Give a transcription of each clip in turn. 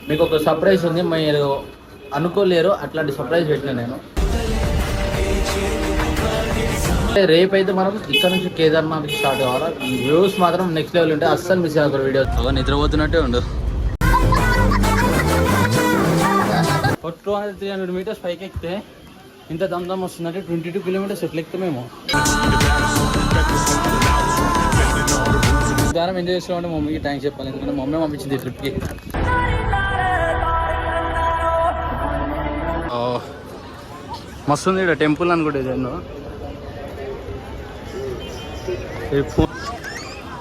మీకు ఒక సర్ప్రైజ్ ఉంది, మీరు అనుకోలేరు అట్లాంటి సర్ప్రైజ్ పెట్టిన నేను. రేపైతే మనం ఇక్కడ నుంచి కేదార్నాథ్కి స్టార్ట్ కావాలి. వ్యూస్ మాత్రం నెక్స్ట్ లెవెల్ ఉంటాయి, అస్సలు మిస్ అవ్వరు వీడియో. నిద్రపోతున్నట్టే ఉండు. 200-300 మీటర్స్ పైకి ఎక్కితే ఇంత దమ్దమ్ వస్తుందంటే 22 కిలోమీటర్స్ ఎట్లా ఎక్కుతామేమో. దానం ఎంజాయ్ చేస్తామంటే మమ్మీకి థ్యాంక్స్ చెప్పాలి, ఎందుకంటే మమ్మీ పంపించింది ఈ ట్రిప్కి. మస్తు ఉంది ఇక్కడ టెంపుల్ అనుకుంటే ఇదేందో.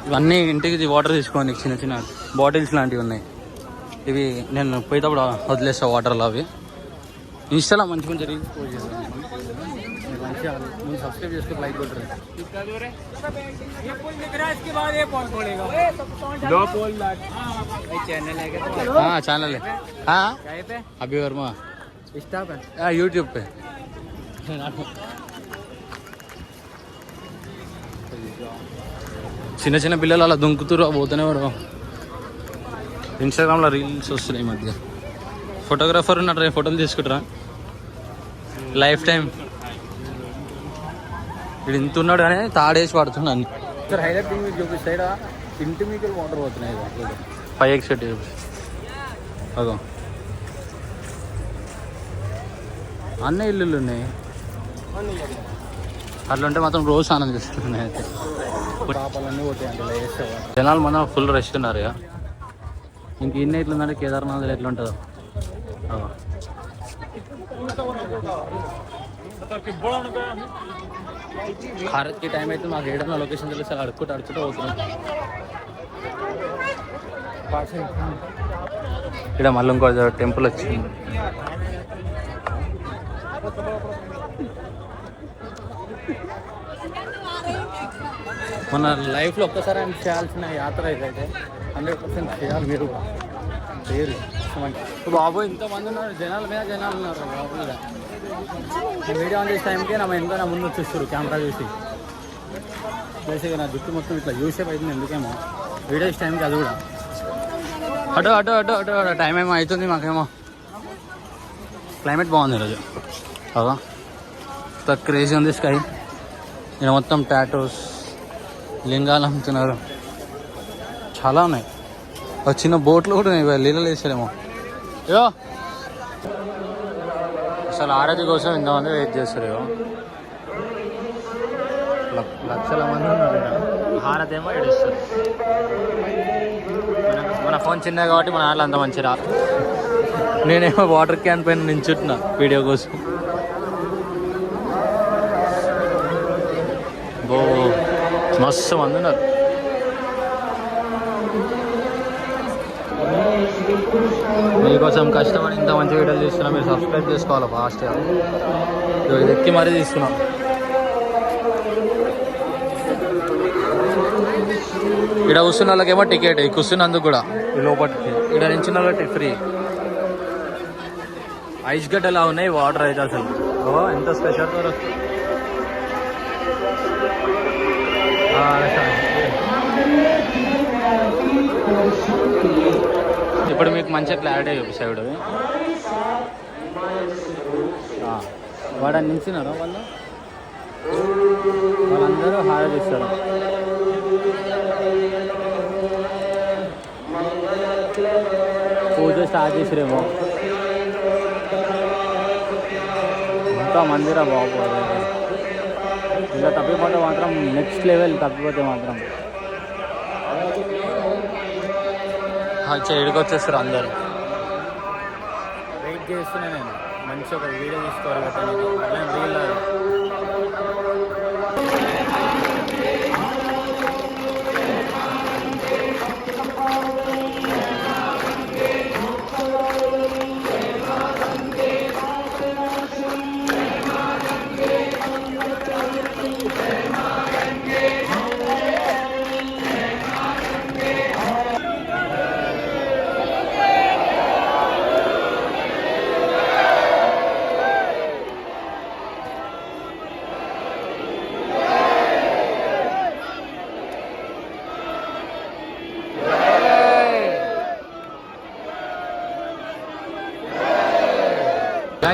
ఇవన్నీ ఇంటికి వాటర్ తీసుకోండి, చిన్న చిన్న బాటిల్స్ లాంటివి ఉన్నాయి. ఇవి నేను పోయేటప్పుడు వదిలేస్తా వాటర్లో. అవి ఇన్స్టాలో మంచి మంచి రీల్స్ పోస్ట్ చేస్తాను. మంచిగా మీరు సబ్స్క్రైబ్ చేసుకుని లైక్ కొట్టరు. ఛానల్ అభి వర్మ యూట్యూబ్ पे. చిన్న చిన్న పిల్లలు అలా దుంకుతురు పోతూనే వాడు. ఇన్స్టాగ్రామ్లో రీల్స్ వస్తున్నాయి ఈ మధ్య. ఫోటోగ్రాఫర్ ఉన్నాడు, ఫోటోలు తీసుకుంటారా లైఫ్ టైం. ఇక్కడ ఇంత ఉన్నాడు కానీ తాడేసి పడుతున్నాను. ఇక్కడ హైలైట్ థింగ్ మీకు చూపిస్తాయి, ఇంటి మీకు వాటర్ పోతున్నాయి. 5x అదో అన్న ఇల్లులు ఉన్నాయి. అట్లుంటే మాత్రం రోజు ఆనందిస్తున్నాయి. అయితే పాపాలన్నీ పోతాయండి. జనాలు మన ఫుల్ రష్ ఉన్నారు. ఇక ఇంక ఇన్ని ఎట్లుందంటే కేదార్నాథ్ ఎట్లుంటుందో. భారత్కి టైం అయితే మాకు ఏడన్నా లొకేషన్ తెలిసి అడుచుకుంటూ పోతున్నాం. ఇక్కడ మళ్ళీ ఇంకో టెంపుల్ వచ్చింది. మన లైఫ్లో ఒక్కసారి ఆయన చేయాల్సిన యాత్ర అయితే 100% చేయాలి. మీరు పేరు బాబు ఇంతమంది ఉన్నారు, జనాల మీద జనాలు ఉన్నారు బాబు. మీద వీడియో ఆన్ చేసే టైంకి నా వెనుక నా ముందు వచ్చేస్తారు కెమెరా చూసి. బేసిక్గా నా జుట్టు మొత్తం ఇట్లా యూసేపు అవుతుంది ఎందుకేమో వీడియో చేసే టైంకి. అది కూడా అటు అటు అటు అటు అటు టైం ఏమో అవుతుంది మాకేమో. క్లైమేట్ బాగుంది ఈరోజు. అదా క్రేజీ ఉంది స్కై. నేను మొత్తం టాటోస్, లింగాలు అమ్ముతున్నారు, చాలా ఉన్నాయి. ఒక చిన్న బోట్లు కూడా నీళ్ళలో వేసారేమో. అయ్యో అసలు ఆరతి కోసం ఇంతమంది వెయిట్ చేస్తారు. లక్షల మంది ఉన్నారు. హారతి ఏమో ఏడుస్తారు. మన ఫోన్ చిన్నది కాబట్టి మన వాళ్ళు అంత మంచి రా. నేనేమో వాటర్ క్యాన్ పైన నించుంటున్నా వీడియో కోసం. ఓ మస్తు మంది ఉన్నారు. మీకోసం కష్టపడి ఇంత మంచి వీడియోలు తీసుకున్నాం. మీరు సబ్స్క్రైబ్ చేసుకోవాలి ఫాస్ట్గా. ఇది ఎక్కి మరీ తీసుకున్నాం. ఇక్కడ కూర్చున్న వాళ్ళకేమో టికెట్, కూర్చున్నందుకు కూడా లోపలికి. ఇక్కడ నుంచి వాళ్ళకి ఫ్రీ. ఐస్ గడ్డలా ఉన్నాయి వాటర్ అయితే. అసలు ఎంత స్పెషల్. ఇప్పుడు మీకు మంచిగా క్లారిటీ చూపిస్తాడు. వాడు నిలిచినారు వాళ్ళందరూ హారతి ఇస్తారు. పూజ స్టార్ట్ చేసిరేమో. ఇంకా మందిరా బాబు. ఇలా తప్పిపోతే మాత్రం నెక్స్ట్ లెవెల్. తప్పిపోతే మాత్రం ఇక్కడికి వచ్చేస్తారు అందరూ. వెయిట్ చేస్తున్నా నేను మంచి ఒక వీడియో తీసుకోవాలి కదా రీల్.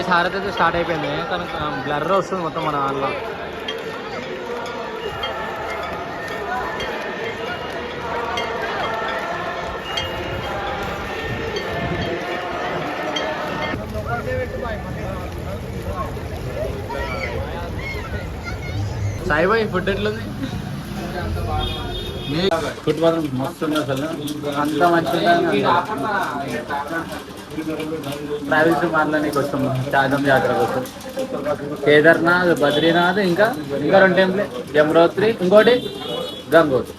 గాయస్ హారతి అయితే స్టార్ట్ అయిపోయింది, కానీ బ్లర్ వస్తుంది మొత్తం మన దాంట్లో. సాయిబాయ్ ఫుడ్ ఎట్లుంది? ఫుడ్ మాత్రం మస్తు ఉంది అసలు, అంత మంచిగా. ట్రావెల్స్ మాట్లాడానికి వస్తాం చార్ధం జాతర కోసం. కేదార్నాథ్, బద్రీనాథ్, ఇంకా 2 టెంపుల్, యమునోత్రి, ఇంకోటి గంగోత్రి.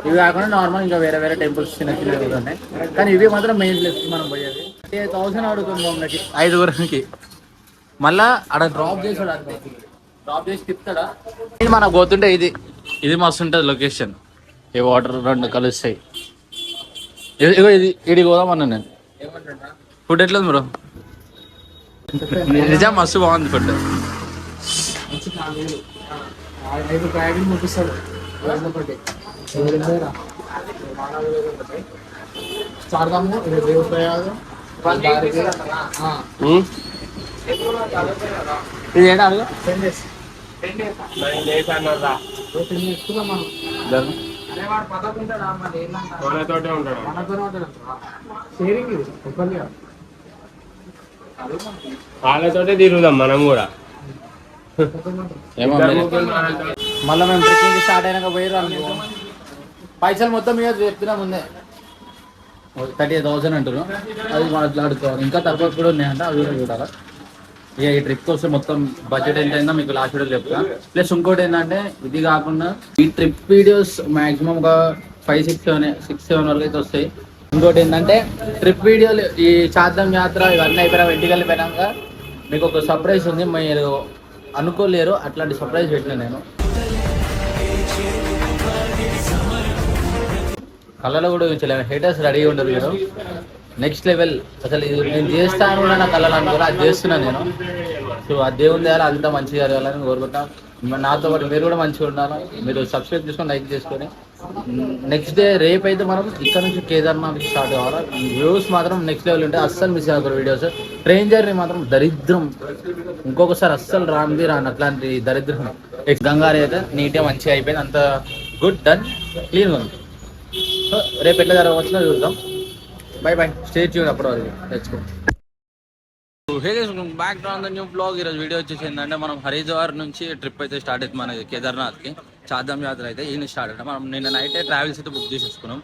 ఇవి కాకుండా నార్మల్ ఇంకా వేరే వేరే టెంపుల్స్ చిన్న చిన్నవి ఉన్నాయి, కానీ ఇవి మాత్రం మెయిన్ ప్లేస్ మనం పోయేది. 10,000 అడుగుతుంది మమ్మల్ని 5గురికి. మళ్ళా అక్కడ డ్రాప్ చేసాడు, అంతే డ్రాప్ చేసి తిప్పుతాడా. ఇది మనం పోతుంటే ఇది మస్తు ఉంటుంది లొకేషన్. ఈ వాటర్ 2 కలుస్తాయి. ఇగో ఇది పోదామన్నా నేను. ఫుడ్ ఎట్లుంది బ్రో? నిజం మస్తు బాగుంది ఫుడ్. ఇది ఏంటా అడుగు? వాళ్ళతోటే తిరుగుదాం మనం కూడా. మళ్ళీ మేము ట్రెక్కింగ్ స్టార్ట్ అయినాక పోయారు అనుకో, పైసలు మొత్తం మీద చెప్తున్నా ముందే 38,000 అంటారు. అది మాట్లాడుకోవాలి, ఇంకా తక్కువ కూడా ఉన్నాయంట, అవి కూడా చూడాలి. ఇక ఈ ట్రిప్ కోసం మొత్తం బడ్జెట్ ఎంత అయిందో మీకు లాస్ట్ వీడియో చెప్తా. ప్లస్ ఇంకోటి ఏంటంటే, ఇది కాకుండా ఈ ట్రిప్ వీడియోస్ మాక్సిమం ఒక 5, 6, 7 వరకు అయితే వస్తాయి. ఇంకోటి ఏంటంటే, ట్రిప్ వీడియోలు ఈ చార్ధం యాత్ర ఇవన్నీ అయిపోయినా ఇంటికి వెళ్ళిపోయినాక మీకు ఒక సర్ప్రైజ్ ఉంది. మీరు అనుకోలేరు, అట్లాంటి సర్ప్రైజ్ పెట్టినా నేను. కళ్ళలో కూడా ఉంచలేము, హేటర్స్ రెడీగా ఉండరు మీరు. నెక్స్ట్ లెవెల్ అసలు ఇది నేను చేస్తాను కూడా నా కళలు అనుకోరా, అది చేస్తున్నాను నేను. సో ఆ దేవుని ద్వారా అంతా మంచిగా జరగాలని కోరుకుంటాం. నాతో పాటు మీరు కూడా మంచిగా ఉండాలి. మీరు సబ్స్క్రైబ్ చేసుకొని లైక్ చేసుకొని నెక్స్ట్ డే రేపు అయితే మనం ఇక్కడ నుంచి కేదార్నాథ్ స్టార్ట్ కావాలి. వ్యూస్ మాత్రం నెక్స్ట్ లెవెల్ ఉంటాయి, అస్సలు మిస్ అవ్వకూడదు వీడియోస్. ట్రైన్ జర్నీ మాత్రం దరిద్రం, ఇంకొకసారి అస్సలు రాను అట్లాంటి దరిద్రం. గంగారి అయితే నీట్గా మంచిగా అయిపోయింది, అంత గుడ్ డన్ క్లీన్గా ఉంది. సో రేపు ఎట్లా జరగవచ్చునో చూద్దాం. బై బై, స్టే ట్యూన్ అప్పటి వరకు. Let's go. Back to the new blog. ఈరోజు వీడియో వచ్చేసి ఏంటంటే, మనం హరిద్వార్ నుంచి ట్రిప్ అయితే స్టార్ట్ అవుతుంది మన కేదార్నాథ్కి. చార్ధం యాత్ర అయితే ఈయన స్టార్ట్ అంటే మనం నిన్న నైట్ ట్రావెల్స్ అయితే బుక్ చేసేసుకున్నాం.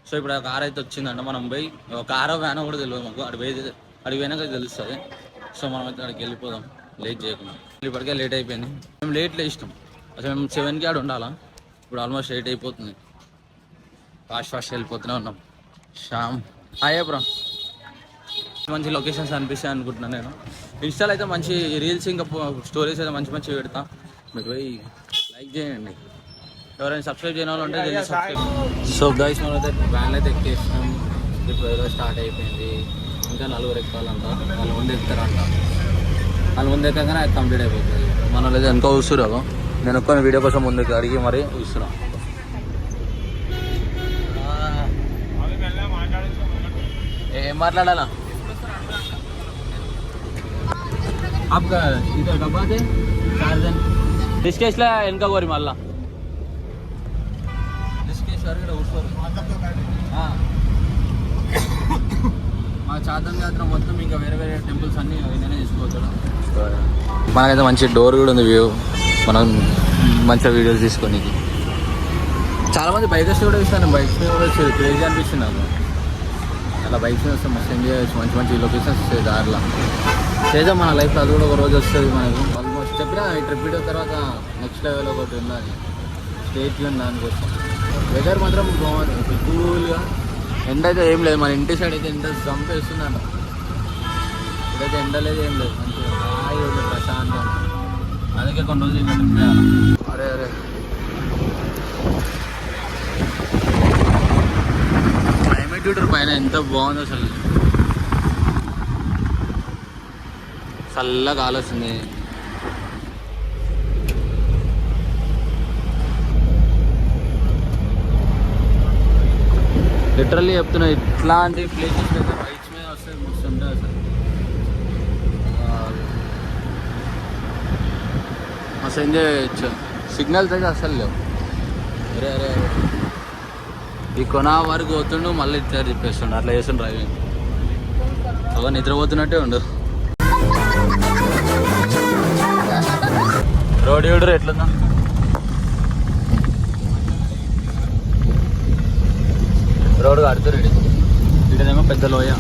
సో ఇప్పుడు ఆ కార్ అయితే వచ్చిందంటే మనం పోయి కారో వ్యానో కూడా తెలియదు మాకు, అడిగి పోయినాక తెలుస్తుంది. సో మనం అయితే అక్కడికి వెళ్ళిపోదాం లేట్ చేయకుండా. ఇప్పటికే లేట్ అయిపోయింది, మేము లేట్లో ఇష్టం అసలు. మేము 7కి ఆడ ఉండాలా, ఇప్పుడు ఆల్మోస్ట్ 8 అయిపోతుంది. ఫాస్ట్ వెళ్ళిపోతూనే ఉన్నాం. Shyam hi bro. మంచి లొకేషన్స్ అనిపిస్తాయి అనుకుంటున్నాను నేను. ఇన్స్టాలో అయితే మంచి రీల్స్ ఇంకా స్టోరీస్ అయితే మంచి పెడతా. మీరు పోయి లైక్ చేయండి. ఎవరైనా సబ్స్క్రైబ్ చేయని వాళ్ళు ఉంటే సబ్స్క్రైబ్. సో గైస్ మనం అయితే వ్యాన్లో అయితే ఎక్కేసినాం. ట్రిప్ ఏదో స్టార్ట్ అయిపోయింది. ఇంకా 4 ఎక్కాలంట, వాళ్ళు ముందు ఎక్కుతారంట. వాళ్ళు ముందు ఎక్కగానే అది కంప్లీట్ అయిపోతుంది. మన వాళ్ళు అయితే ఎంతో చూస్తున్నారు. నేను ఒక్క వీడియో కోసం ముందుకు అడిగి మరీ చూస్తున్నాను. ఏం మాట్లాడాలా? आपका इधर का बात है चार्जन ऋषिकेशला వెనక కోరి మళ్ళా ऋषिकेश्वर కూడా ఊసుకోరు. మా చార్ధం యాత్ర మొత్తం ఇంకా వేరే వేరే టెంపుల్స్ అన్నీ నేనే తీసుకోవచ్చు. మనకైతే మంచి డోర్ కూడా ఉంది, వ్యూ మనం మంచిగా వీడియోస్ తీసుకొని. చాలామంది బైకర్స్ కూడా ఇస్తాను, బైక్స్ కూడా వచ్చేది క్రేజీ అనిపిస్తుంది నాకు. అలా బైక్స్ వస్తే మస్తు ఎంజాయ్ చేయొచ్చు, మంచి లొకేషన్స్ వస్తాయి దారిలో. చేద్దాం మన లైఫ్లో, అది కూడా ఒక రోజు వస్తుంది మనకు. ఆల్మోస్ట్ చెప్పినా ఈ ట్రిప్ వీడియో తర్వాత నెక్స్ట్ లెవెల్ ఒకటి ఉన్నది, స్టేట్ ఉంది దానికోసం. వెదర్ మాత్రం బాగుంది, కూల్గా. ఎండ అయితే ఏం లేదు, మన ఇంటి సైడ్ అయితే ఎండ చంపేస్తుందంట. ఇదైతే ఎండ లేదు, ఏం లేదు, మంచిగా హాయి ఉంది, ప్రశాంతం. అందుకే కొన్ని రోజులు ఇంకా ట్రిప్ చేయాలి. అరే క్లైమేట్ చూడరు పైన ఎంత బాగుంది అసలు, చల్లగా ఆలోచింది. లిటరల్లీ చెప్తున్నా, ఇట్లాంటి ప్లేసెస్ అయితే బైక్స్ మీద వస్తే మస్తు ఉంటుంది అసలు. అసలు ఎంజాయ్ చేయొచ్చు. సిగ్నల్స్ అయితే అసలు లేవు. అరే అరే ఈ కొన వరకు పోతుండు, మళ్ళీ ఇట్లా చెప్పేస్తుండు, అట్లా చేస్తుండు డ్రైవింగ్. ఒక నిద్రపోతున్నట్టే ఉండు. రోడ్ చూడరు ఎట్లుందా. రోడ్ కడుతురు ఇక్కడేమో పెద్ద లోయ.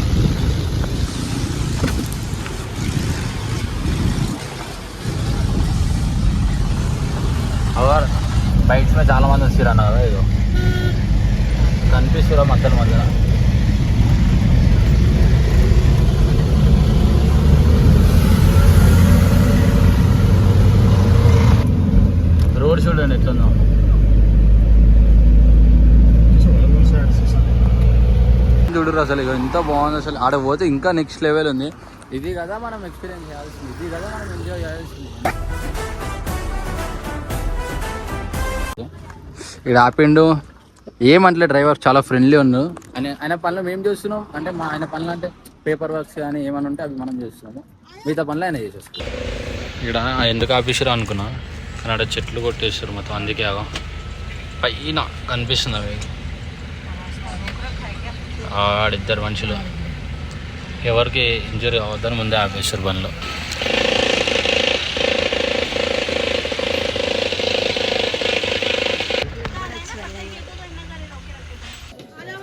అవర్ బైక్స్ మీద చాలా మంది వస్తారు అన్న కదా. ఇదో కనిపిస్తురా మధ్యలో మధ్యలో. రోడ్ చూడండి ఎట్లుందో. చూడరు అసలు ఇక ఎంత బాగుంది అసలు. ఆడ పోతే ఇంకా నెక్స్ట్ లెవెల్ ఉంది. ఇది కదా మనం ఎక్స్పీరియన్స్ చేయాల్సింది, ఇది కదా మనం ఎంజాయ్ చేయాల్సింది. ఇక్కడ ఆపిండు, ఏమంటలే డ్రైవర్, చాలా ఫ్రెండ్లీ ఉన్నాడు. ఆయన పనులు మేము చేస్తున్నాం అంటే ఆయన పనులు అంటే పేపర్ వర్క్స్ కానీ ఏమైనా ఉంటే అవి మనం చేస్తున్నాము, మిగతా పనులు ఆయన చేసేస్తాం. ఇక్కడ ఎందుకు ఆఫీసర్ అనుకున్నా కానీ అక్కడ చెట్లు కొట్టేస్తారు మొత్తం, అందుకే పైన కనిపిస్తుంది అవి. ఆడిద్దరు మనుషులు ఎవరికి ఇంజరీ అవ్వద్దని ముందే ఆపేస్తారు బండ్లో.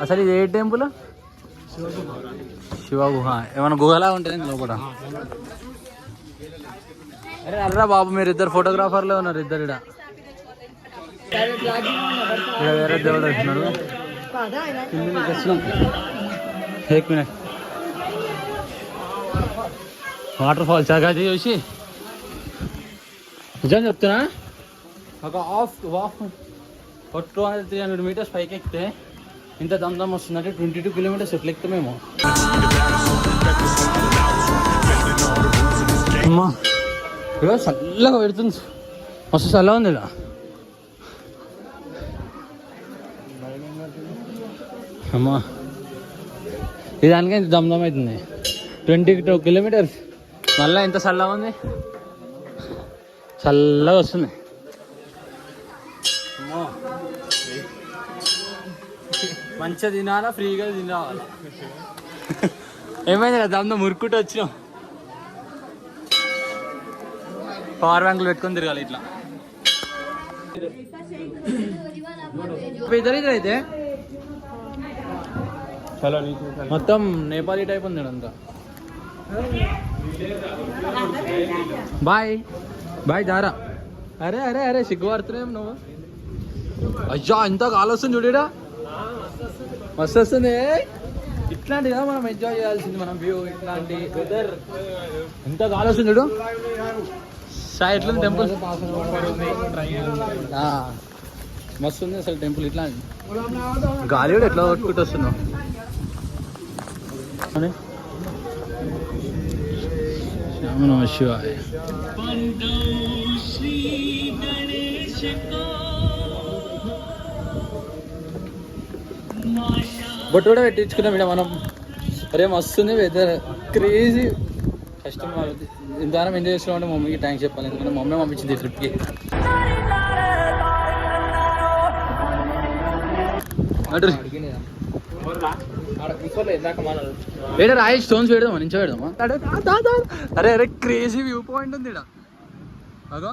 అసలు ఇది ఏ టెంపుల్? శివ గుహ. ఏమైనా గుహలా ఉంటుంది లోపల? అరే అల్రా బాబు, మీరు ఇద్దరు ఫోటోగ్రాఫర్లే ఉన్నారు ఇద్దరు. ఇక్కడ వేరే దేవుడు వచ్చినాడు. ఏక్ మినిట్. వాటర్ ఫాల్ చక్కగా చూసి నిజం చెప్తున్నా, ఒక హాఫ్ 200-300 మీటర్స్ పైకి ఎక్కితే ఇంత దమ్దమ్ వస్తుందంటే 22 కిలోమీటర్స్ ఎట్లా ఎక్కుతామేమో. అమ్మా ఇక చల్లగా పెడుతుంది, మస్తు చల్లగా ఉంది ఇలా. అమ్మా ఇది దానికే ఇంత దమ్దమ్ అవుతుంది. 22 కిలోమీటర్స్ మళ్ళీ ఇంత చల్లగా ఉంది, చల్లగా వస్తుంది. అమ్మో మంచిగా తినాలా, ఫ్రీగా తినాలి. ఏమైంది కదా దమ్దం మురుక్కుంటూ వచ్చినాం. పవర్ బ్యాంకులు పెట్టుకొని తిరగాలి ఇట్లా. ఇద్దరు అయితే మొత్తం నేపాలీ టైప్ ఉంది అంతా. బాయ్ బాయ్ దారా. అరే అరే అరే సిగ్గుపడుతున్నాం నువ్వు. అయ్యా ఎంత గాలి వస్తుంది చూడరా, మస్తు వస్తుంది. ఇట్లాంటి కదా మనం ఎంజాయ్ చేయాల్సింది, మనం వ్యూ ఇట్లాంటి వెదర్. ఎంత గాలి వస్తుంది చూడు. సాయి ఎట్లుంది టెంపుల్? మస్తు ఉంది అసలు టెంపుల్. ఇట్లా గాలి కూడా ఎట్లా కొట్టుకుంటూ వస్తున్నావు. శ్యామ నమ శివాయ. బొట్టు కూడా పెట్టించుకున్నాం ఇక్కడ మనం. అరే మస్తుంది వెదర్, క్రేజీ. ఫస్ట్ ఇంతగానం ఎంజాయ్ చేస్తున్నాం అంటే మమ్మీకి థ్యాంక్స్ చెప్పాలి, ఎందుకంటే మమ్మీ పంపించింది ఈ ట్రిప్కి. ఏడా రాయి స్టోన్స్ పెడదామా, నుంచో పెడదామా? అరే అరే క్రేజీ వ్యూ పాయింట్ ఉంది ఇక్కడ. అగో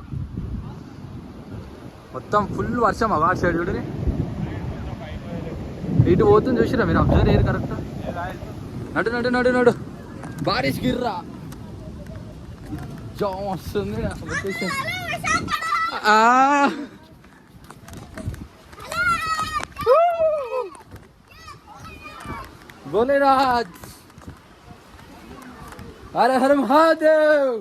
మొత్తం ఫుల్ వర్షం. అగో అటు సైడ్ చూడరి, ఇటు పోతుంది చూసిరా మీరు? అబ్జర్వ్ అయ్యారు కరెక్ట్. నడు నడు నడు నడు. బారిష్ గిర్రా జామ్ వస్తుంది. భోలేనాథ్, హర హర మహాదేవ్.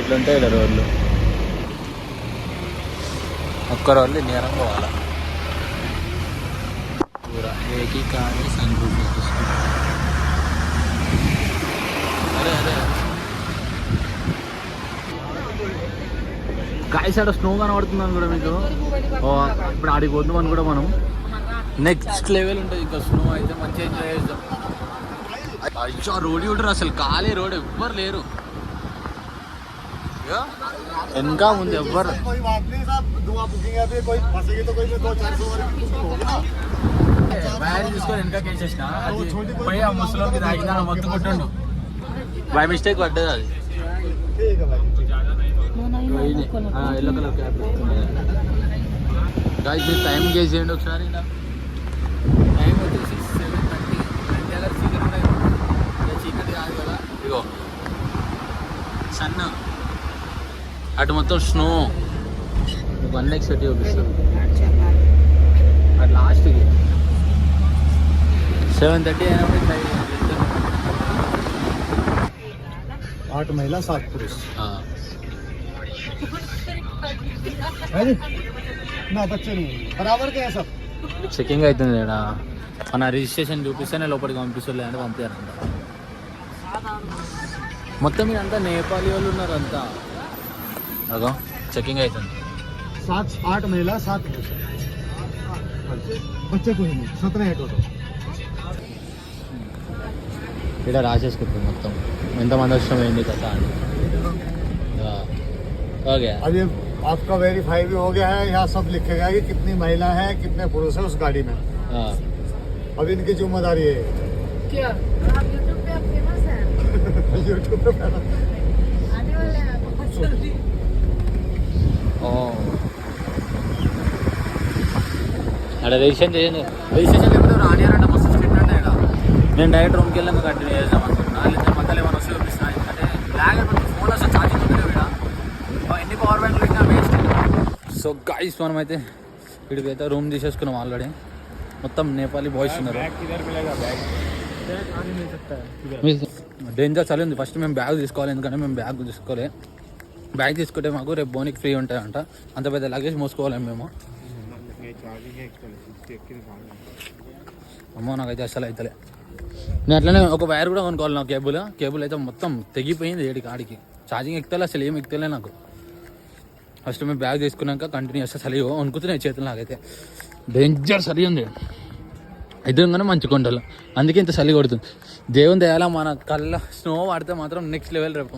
ఇట్లుంటాయి ఇలా రోడ్లు. ఒక్కరు వాళ్ళు నేరం పోవాలి పూరా ఏకీ కానీ సంతృప్తి అరే అరే గాయస్ ఆడ స్నో కనబడుతుందని కూడా మీకు ఇప్పుడు ఆడికి పోద్దామని కూడా మనం నెక్స్ట్ లెవెల్ ఉంటుంది ఇంకా స్నో అయితే మంచిగా ఎంజాయ్ చేద్దాం అయ్యో రోడ్ ఉంటారు అసలు ఖాళీ రోడ్ ఎవ్వరు లేరు వెనక ముందు ఎవ్వరు బ్యాగ్ తీసుకొని వెనకకి వేసేసిన పోయి ఆ ముసలోకి తాగినా మొత్తం కొట్టాడు బై మిస్టేక్ పడ్డది అది ఎల్లో కలర్ క్యాప్ గాయస్ మీరు టైం గేజ్ చేయండి ఒకసారి టైం వచ్చేసి 7:30 అంటే చీకటి చీకటి కాదు కదా ఇగో సన్ అటు మొత్తం స్నో 1x పెట్టి చూపిస్తాను అటు లాస్ట్కి 7:30 అయినప్పుడు 8 महिला 7 पुरुष ना बच्चे नहीं बराबर के हैं सब చెకింగ్ అవుతుంది ఇక్కడ మన రిజిస్ట్రేషన్ చూపిస్తేనే లోపలికి పంపిస్తలే అంటే పంపారంట మొత్తం మీరంతా నేపాలీ వాళ్ళు ఉన్నారు అంతా అదో చెకింగ్ అవుతుంది 8 महिला 7 पुरुष बच्चे कोई नहीं 17 है टोटल ఇక్కడ రాసేసుకుంటుంది మొత్తం ఎంతమంది వచ్చినాం ఏంటి కదా అని ఓకే अभी आपका वेरीफाई भी हो गया है यहाँ सब लिखेगा कि कितनी महिला है कितने पुरुष है उस गाड़ी में अब इनकी जिम्मेदारी है क्या आप यूट्यूब पे आप फेमस हैं यूट्यूब पे आने वाले हैं बहुत जल्दी అక్కడ రిజిస్ట్రేషన్ చేయండి రిజిస్ట్రేషన్ లేకపోతే రానియారంట మస్తు స్ట్రిక్ట్ అంటే ఇక్కడ నేను డైరెక్ట్ రూమ్కి వెళ్ళాక కంటిన్యూ చేద్దాం అనుకుంటున్నా లేదా మధ్యలో ఏమైనా వస్తే చూపిస్తాను ఎందుకంటే బ్లాక్ అయిపోతుంది ఫోన్లో అసలు ఛార్జింగ్ ఉంటుంది ఇక్కడ ఎన్ని పవర్ బ్యాంక్లు పెట్టినా వేస్ట్ సో గైస్ మనమైతే ఇక్కడికైతే రూమ్ తీసేసుకున్నాం ఆల్రెడీ మొత్తం నేపాలీ బాయ్స్ ఉన్నారు డేంజర్ చలి ఉంది ఫస్ట్ మేము బ్యాగ్ తీసుకోవాలి ఎందుకంటే మేము బ్యాగ్ తీసుకోవాలి బ్యాగ్ తీసుకుంటే మాకు రేపు బోనికి ఫ్రీ ఉంటాయంట అంత పెద్ద లగేజ్ మోసుకోవాలి మేము అమ్మో నాకైతే అసలు అవుతలే నేను అట్లనే ఒక వైర్ కూడా కొనుక్కోవాలి నా కేబుల్ అయితే మొత్తం తెగిపోయింది ఏడికి ఆడికి ఛార్జింగ్ ఎక్కుతలే అసలు ఏం ఎక్కుతలే నాకు ఫస్ట్ మేము బ్యాగ్ తీసుకున్నాక కంటిన్యూ చేస్తే చలి వణుకుతున్నాయి చేతులు నాకైతే డేంజర్ చలి ఉంది ఎదురుగానే మంచి కొండలు అందుకే ఇంత చలి కొడుతుంది దేవుని దయాల మన కళ్ళ స్నో పడితే మాత్రం నెక్స్ట్ లెవెల్ రేపు